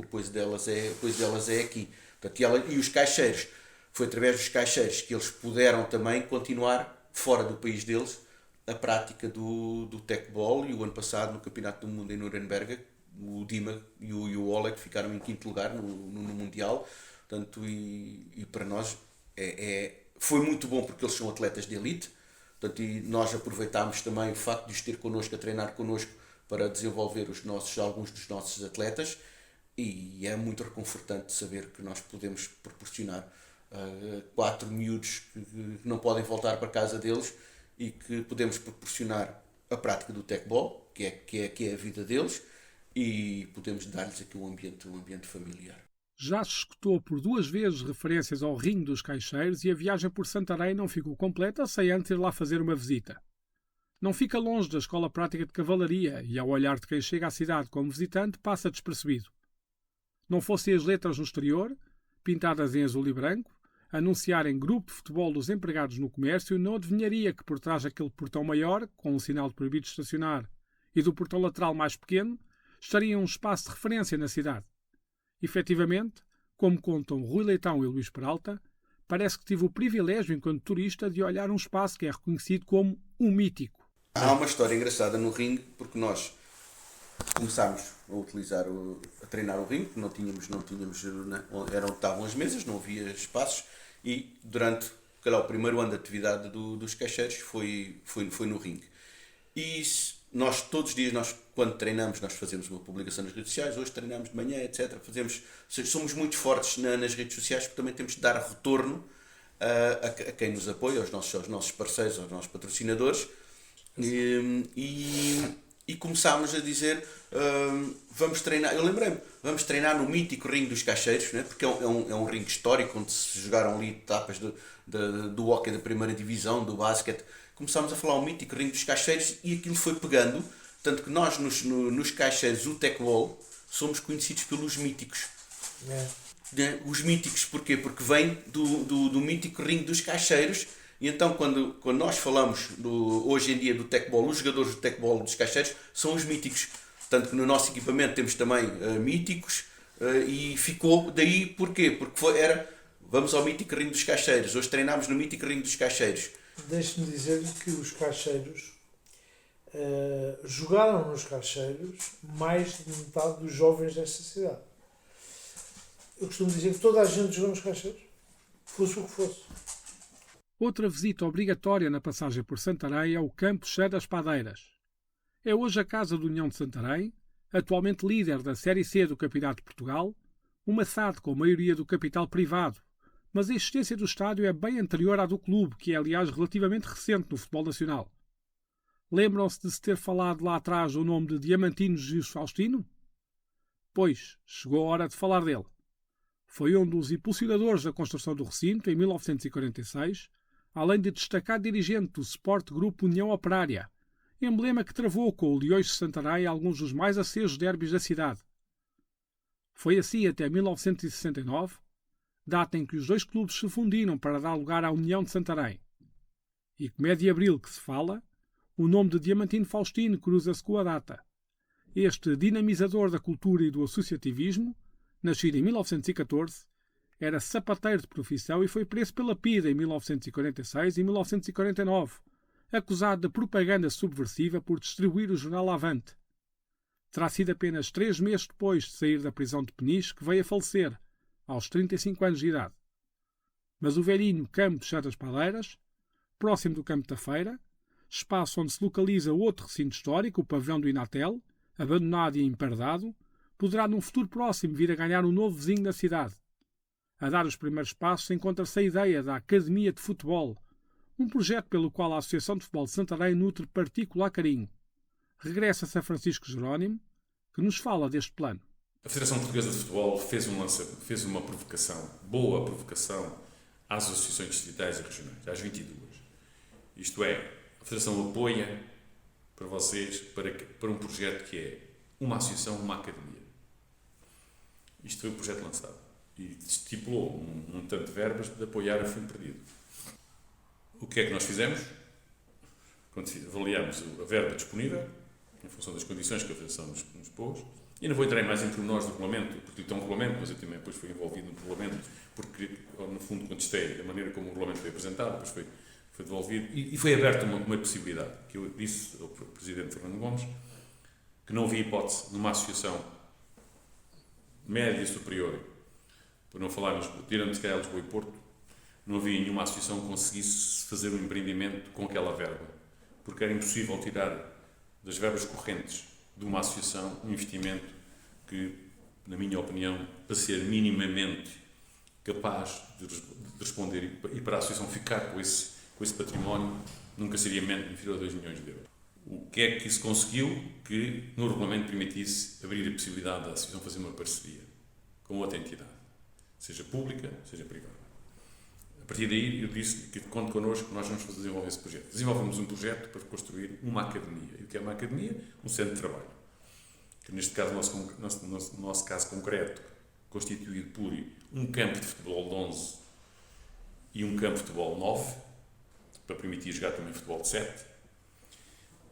aqui. Portanto, e os caixeiros, foi através dos caixeiros que eles puderam também continuar fora do país deles a prática do tecbol, e o ano passado no Campeonato do Mundo em Nuremberg o Dima e o Oleg ficaram em 5º lugar no Mundial. Portanto, e para nós foi muito bom porque eles são atletas de elite. Portanto, e nós aproveitámos também o facto de os ter connosco, a treinar connosco, para desenvolver alguns dos nossos atletas, e é muito reconfortante saber que nós podemos proporcionar 4 miúdos que não podem voltar para casa deles e que podemos proporcionar a prática do tecbol, que é a vida deles, e podemos dar-lhes aqui um ambiente familiar. Já se escutou por 2 vezes referências ao ringue dos Caixeiros e a viagem por Santarém não ficou completa sem antes ir lá fazer uma visita. Não fica longe da Escola Prática de Cavalaria e, ao olhar de quem chega à cidade como visitante, passa despercebido. Não fossem as letras no exterior, pintadas em azul e branco, anunciarem grupo de futebol dos empregados no comércio, não adivinharia que por trás daquele portão maior, com um sinal de proibido estacionar, e do portão lateral mais pequeno, estaria um espaço de referência na cidade. Efetivamente, como contam Rui Leitão e Luís Peralta, parece que tive o privilégio, enquanto turista, de olhar um espaço que é reconhecido como um mítico. Há uma história engraçada no ringue, porque nós começámos a treinar o ringue, não tínhamos estavam as mesas, não havia espaços, e durante o primeiro ano de atividade dos Caixeiros foi no ringue. E nós, todos os dias, quando treinamos, nós fazemos uma publicação nas redes sociais, hoje treinamos de manhã, etc. Somos muito fortes nas redes sociais, porque também temos de dar retorno a quem nos apoia, aos nossos parceiros, aos nossos patrocinadores. E começámos a dizer, vamos treinar, eu lembrei-me, vamos treinar no mítico ringue dos Caixeiros, né? Porque é um ringue histórico, onde se jogaram ali etapas do hóquei da primeira divisão, do basquete. Começámos a falar o mítico ringue dos Caixeiros e aquilo foi pegando, tanto que nós nos Caixeiros, o Tecbol, somos conhecidos pelos míticos. Né? Os míticos, porquê? Porque vem do mítico ringue dos Caixeiros. E então, quando nós falamos hoje em dia do Tecbol, os jogadores do Tecbol dos Caixeiros são os míticos. Tanto que no nosso equipamento temos também míticos, e ficou daí porquê? Porque vamos ao mítico ringue dos Caixeiros. Hoje treinámos no mítico ringue dos Caixeiros. Deixe-me dizer-lhe que os Caixeiros jogaram nos Caixeiros mais de metade dos jovens desta cidade. Eu costumo dizer que toda a gente jogou nos Caixeiros, fosse o que fosse. Outra visita obrigatória na passagem por Santarém é o Campo Chá das Padeiras. É hoje a casa do União de Santarém, atualmente líder da Série C do Campeonato de Portugal, uma SAD com a maioria do capital privado, mas a existência do estádio é bem anterior à do clube, que é aliás relativamente recente no futebol nacional. Lembram-se de se ter falado lá atrás o nome de Diamantino Jesus Faustino? Pois, chegou a hora de falar dele. Foi um dos impulsionadores da construção do recinto em 1946, além de destacado dirigente do Sport Group União Operária, emblema que travou com o Leões de Santarém alguns dos mais acesos derbys da cidade. Foi assim até 1969, data em que os 2 clubes se fundiram para dar lugar à União de Santarém. E como é de abril que se fala, o nome de Diamantino Faustino cruza-se com a data. Este dinamizador da cultura e do associativismo, nascido em 1914, era sapateiro de profissão e foi preso pela PIDE em 1946 e 1949, acusado de propaganda subversiva por distribuir o jornal Avante. Terá sido apenas 3 meses depois de sair da prisão de Peniche que veio a falecer, aos 35 anos de idade. Mas o velhinho Campo Chá das Padeiras, próximo do Campo da Feira, espaço onde se localiza outro recinto histórico, o pavilhão do Inatel, abandonado e empardado, poderá num futuro próximo vir a ganhar um novo vizinho da cidade. A dar os primeiros passos encontra-se a ideia da Academia de Futebol, um projeto pelo qual a Associação de Futebol de Santarém nutre particular carinho. Regressa-se a Francisco Jerónimo, que nos fala deste plano. A Federação Portuguesa de Futebol fez uma provocação, boa provocação, às associações distritais e regionais, às 22. Isto é, a Federação apoia para vocês, para um projeto que é uma associação, uma academia. Isto foi o projeto lançado e estipulou um tanto de verbas de apoiar a fundo perdido. O que é que nós fizemos? Avaliamos a verba disponível, em função das condições que a Federação nos pôs. E não vou entrar mais em pormenores do regulamento, porque tem um regulamento, mas eu também depois fui envolvido no regulamento, porque no fundo contestei a maneira como o regulamento foi apresentado, depois foi devolvido, e foi aberta uma possibilidade, que eu disse ao Presidente Fernando Gomes, que não havia hipótese numa associação média e superior, por não falarmos, tirando se calhar Lisboa e Porto, não havia nenhuma associação que conseguisse fazer um empreendimento com aquela verba, porque era impossível tirar das verbas correntes de uma associação um investimento que, na minha opinião, para ser minimamente capaz de responder e para a associação ficar com esse património, nunca seria menos inferior a 2 milhões de euros. O que é que se conseguiu? Que no regulamento permitisse abrir a possibilidade da associação fazer uma parceria com outra entidade. seja pública, seja privada. A partir daí, eu disse que conte connosco que nós vamos desenvolver esse projeto. Desenvolvemos um projeto para construir uma academia. E o que é uma academia? Um centro de trabalho. Que neste caso, no nosso caso concreto, constituído por um campo de futebol de 11 e um campo de futebol 9, para permitir jogar também futebol de 7,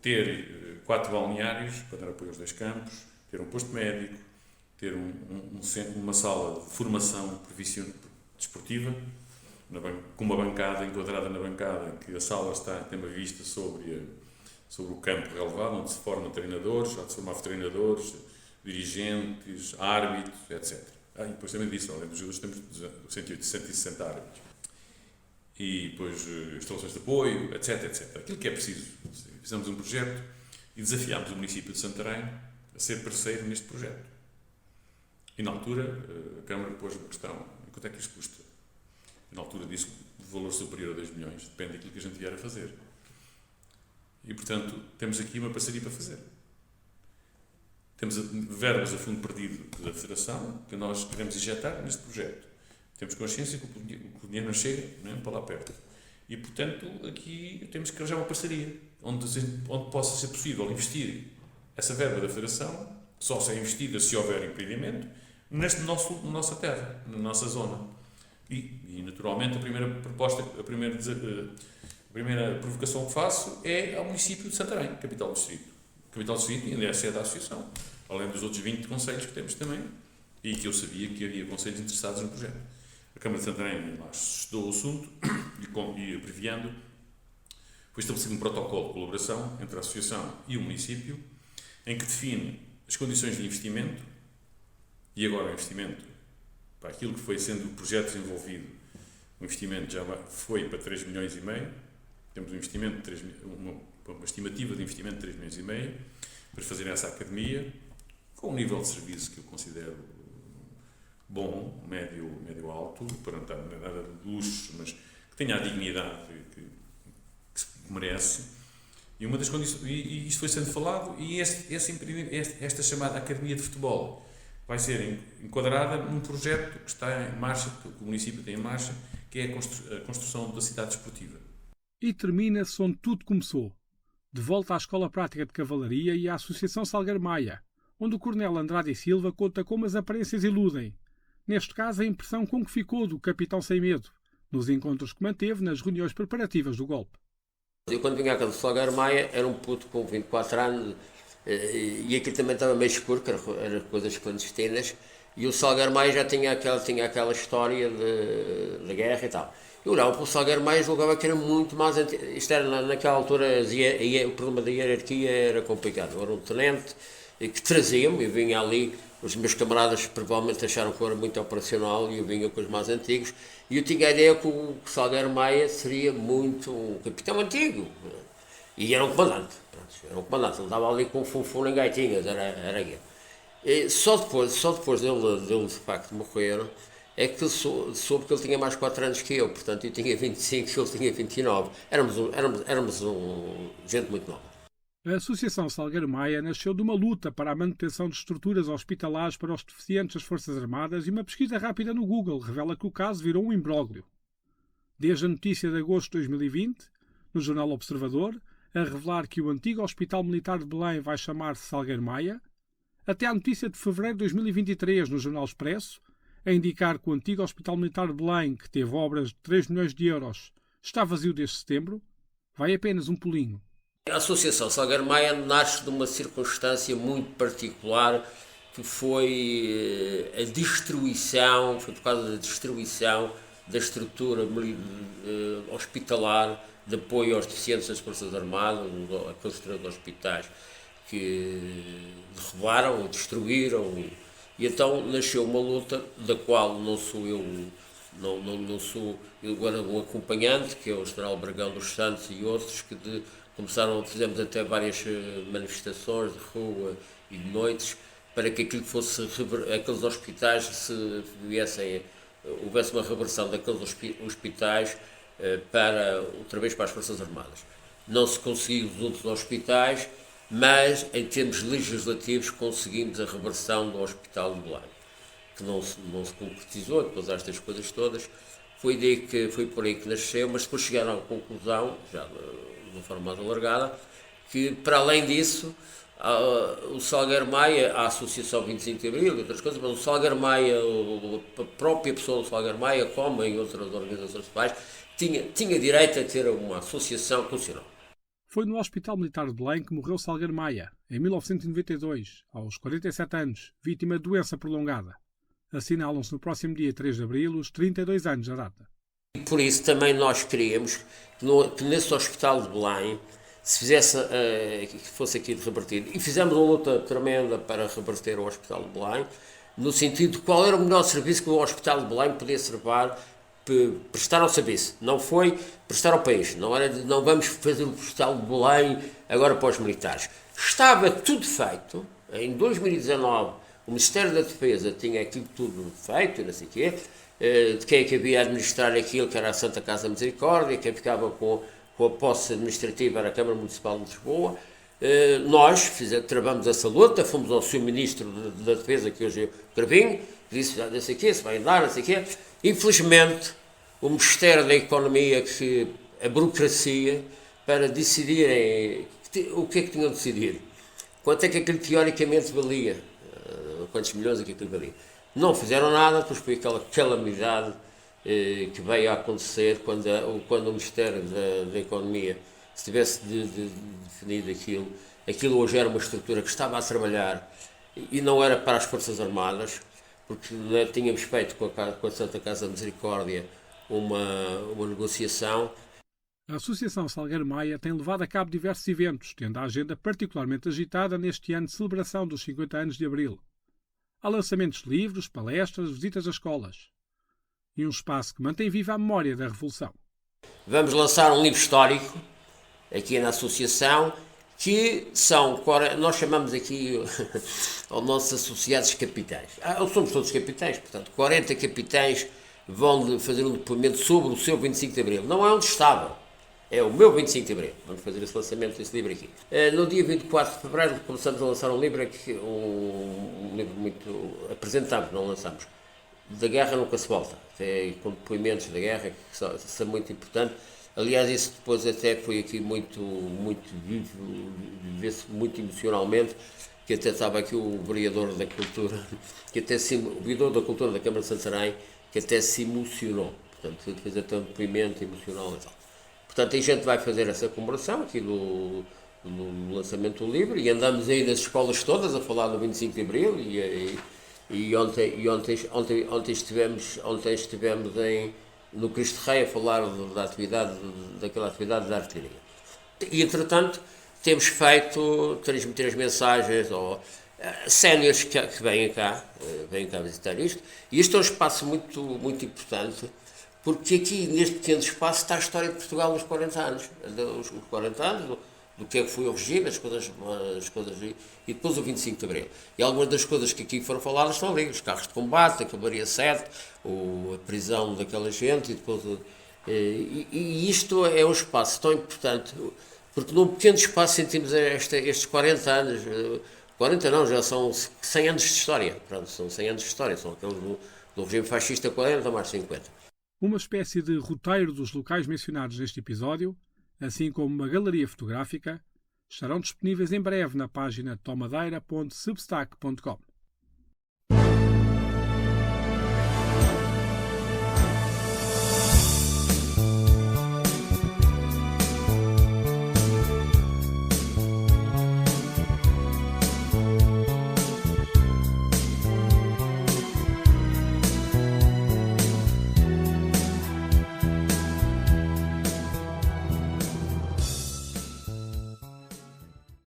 ter 4 balneários para dar apoio aos 2 campos, ter um posto médico, ter uma sala de formação desportiva, com uma bancada enquadrada na bancada, que a sala tem uma vista sobre o campo relevado, onde se formam treinadores, onde se formam treinadores, dirigentes, árbitros, etc. E depois também disso, além dos jogadores, temos 160 árbitros. E depois instalações de apoio, etc, etc. Aquilo que é preciso. Fizemos um projeto e desafiámos o município de Santarém a ser parceiro neste projeto. E na altura a Câmara pôs uma questão: quanto é que isto custa? E na altura disse de valor superior a 2 milhões, depende daquilo que a gente vier a fazer. E portanto temos aqui uma parceria para fazer. Temos verbas a fundo perdido da Federação que nós queremos injetar neste projeto. Temos consciência que o dinheiro não chega nem para lá perto. E, portanto, aqui temos que arranjar uma parceria onde possa ser possível investir essa verba da Federação, só ser investida se houver empreendimento, na nossa terra, na nossa zona. E naturalmente, a primeira provocação que faço é ao município de Santarém, capital do distrito. Capital do distrito ainda é a sede da associação, além dos outros 20 concelhos que temos também, e que eu sabia que havia concelhos interessados no projeto. A Câmara de Santarém estudou o assunto e abreviando, foi estabelecido um protocolo de colaboração entre a Associação e o município, em que define as condições de investimento, e agora o investimento, para aquilo que foi sendo o projeto desenvolvido, o investimento já foi para 3 milhões e meio, temos um investimento de uma estimativa de investimento de 3 milhões e meio, para fazer essa academia, com um nível de serviço que eu considero bom, médio alto, para não estar nada de luxo, mas que tenha a dignidade que merece. E uma das condições, e isto foi sendo falado, e esta chamada Academia de Futebol vai ser enquadrada num projeto que está em marcha, que o município tem em marcha, que é a construção da cidade desportiva. E termina-se onde tudo começou, de volta à Escola Prática de Cavalaria e à Associação Salgueiro Maia, onde o Coronel Andrade e Silva conta como as aparências iludem. Neste caso, a impressão com que ficou do Capitão Sem Medo, nos encontros que manteve nas reuniões preparativas do golpe. Eu, quando vinha à casa do Salgueiro Maia, era um puto com 24 anos e aquilo também estava meio escuro, que eram coisas clandestinas, e o Salgueiro Maia já tinha aquela história de guerra e tal. Eu olhava para o Salgueiro Maia e julgava que era muito mais antigo. Isto era, naquela altura, o problema da hierarquia era complicado. Eu era um tenente que trazia-me, e vinha ali, os meus camaradas provavelmente acharam que eu era muito operacional e eu vinha com os mais antigos, e eu tinha a ideia que o Salgueiro Maia seria muito um capitão antigo, e era um comandante, ele estava ali com o funfun em gaitinhas, era ele. E só depois dele de facto morrer, é que soube que ele tinha mais 4 anos que eu, portanto eu tinha 25 e ele tinha 29, éramos gente muito nova. A Associação Salgueiro Maia nasceu de uma luta para a manutenção de estruturas hospitalares para os deficientes das Forças Armadas, e uma pesquisa rápida no Google revela que o caso virou um imbróglio. Desde a notícia de agosto de 2020, no jornal Observador, a revelar que o antigo Hospital Militar de Belém vai chamar-se Salgueiro Maia, até à notícia de fevereiro de 2023, no jornal Expresso, a indicar que o antigo Hospital Militar de Belém, que teve obras de 3 milhões de euros, está vazio desde setembro, vai apenas um pulinho. A Associação Salgueiro Maia nasce de uma circunstância muito particular, que foi a destruição, foi por causa da destruição da estrutura hospitalar de apoio aos deficientes das Forças Armadas, aqueles 3 hospitais que derrubaram, destruíram, e então nasceu uma luta da qual não sou eu, não sou eu agora um acompanhante, que é o General Bragão dos Santos e outros, que fizemos até várias manifestações de rua e de noites para que aquilo fosse, aqueles hospitais houvesse uma reversão daqueles hospitais outra vez para as Forças Armadas. Não se conseguiu os outros hospitais, mas em termos legislativos conseguimos a reversão do Hospital de Belém. que não se concretizou, depois estas coisas todas. Foi por aí que nasceu, mas depois chegaram à conclusão, já de uma forma mais alargada, que para além disso, o Salgueiro Maia, a Associação 25 de Abril e outras coisas, mas o Salgueiro Maia, a própria pessoa do Salgueiro Maia, como em outras organizações de pais, tinha direito a ter uma associação funcional. Foi no Hospital Militar de Belém que morreu Salgueiro Maia, em 1992, aos 47 anos, vítima de doença prolongada. Assinalam-se no próximo dia 3 de abril os 32 anos da data. E por isso também nós queríamos que nesse Hospital de Belém se fizesse, que fosse aqui revertido. E fizemos uma luta tremenda para reverter o Hospital de Belém, no sentido de qual era o melhor serviço que o Hospital de Belém podia prestar ao serviço. Não foi prestar ao país. Não era de não vamos fazer o Hospital de Belém agora para os militares. Estava tudo feito. Em 2019, o Ministério da Defesa tinha aquilo tudo feito, e não sei o quê, de quem é que havia a administrar aquilo, que era a Santa Casa da Misericórdia, quem ficava com a posse administrativa era a Câmara Municipal de Lisboa. Nós travamos essa luta, fomos ao Sr. Ministro da Defesa, que hoje é o Cravinho, que disse, não sei o quê, se vai andar, não sei o quê. Infelizmente, o Ministério da Economia, a burocracia, para decidirem o que é que tinham de decidir. Quanto é que aquilo teoricamente valia? Quantos milhões é que aquilo valia? Não fizeram nada, depois foi aquela calamidade que veio a acontecer quando o Ministério da Economia se tivesse definido aquilo hoje era uma estrutura que estava a trabalhar e não era para as Forças Armadas, porque tínhamos feito com a Santa Casa da Misericórdia uma negociação. A Associação Salgueiro Maia tem levado a cabo diversos eventos, tendo a agenda particularmente agitada neste ano de celebração dos 50 anos de Abril. Há lançamentos de livros, palestras, visitas a escolas. E um espaço que mantém viva a memória da Revolução. Vamos lançar um livro histórico, aqui na Associação, que são, nós chamamos aqui aos nossos associados capitães. Somos todos capitães, portanto, 40 capitães vão fazer um depoimento sobre o seu 25 de Abril. Não é onde estava, é o meu 25 de Abril. Vamos fazer esse lançamento desse livro aqui. No dia 24 de Fevereiro começamos a lançar um livro, um livro muito apresentável, não lançamos. Da guerra nunca se volta, com depoimentos da guerra, que são muito importantes. Aliás, isso depois até foi aqui muito vivo, vê-se muito emocionalmente, que até estava aqui o vereador da Cultura, o vereador da Cultura da Câmara de Santarém, que até se emocionou. Portanto, fez até um depoimento emocional e tal. Portanto, a gente vai fazer essa comemoração aqui no lançamento do livro e andamos aí nas escolas todas a falar do 25 de Abril e ontem estivemos no Cristo Rei a falar daquela atividade da artilharia. E, entretanto, temos feito transmitir as mensagens séniores que vêm cá visitar isto. E isto é um espaço muito, muito importante, porque aqui, neste pequeno espaço, está a história de Portugal nos 40 anos. Os 40 anos, do que é que foi o regime, as coisas e depois o 25 de Abril. E algumas das coisas que aqui foram faladas estão ali, os carros de combate, a Cavalaria 7, a prisão daquela gente, e depois... E isto é um espaço tão importante, porque num pequeno espaço sentimos estes 40 anos, 40 não, já são 100 anos de história, pronto, são 100 anos de história, são aqueles do regime fascista 40 mais 50. Uma espécie de roteiro dos locais mencionados neste episódio, assim como uma galeria fotográfica, estarão disponíveis em breve na página tomadeira.substack.com.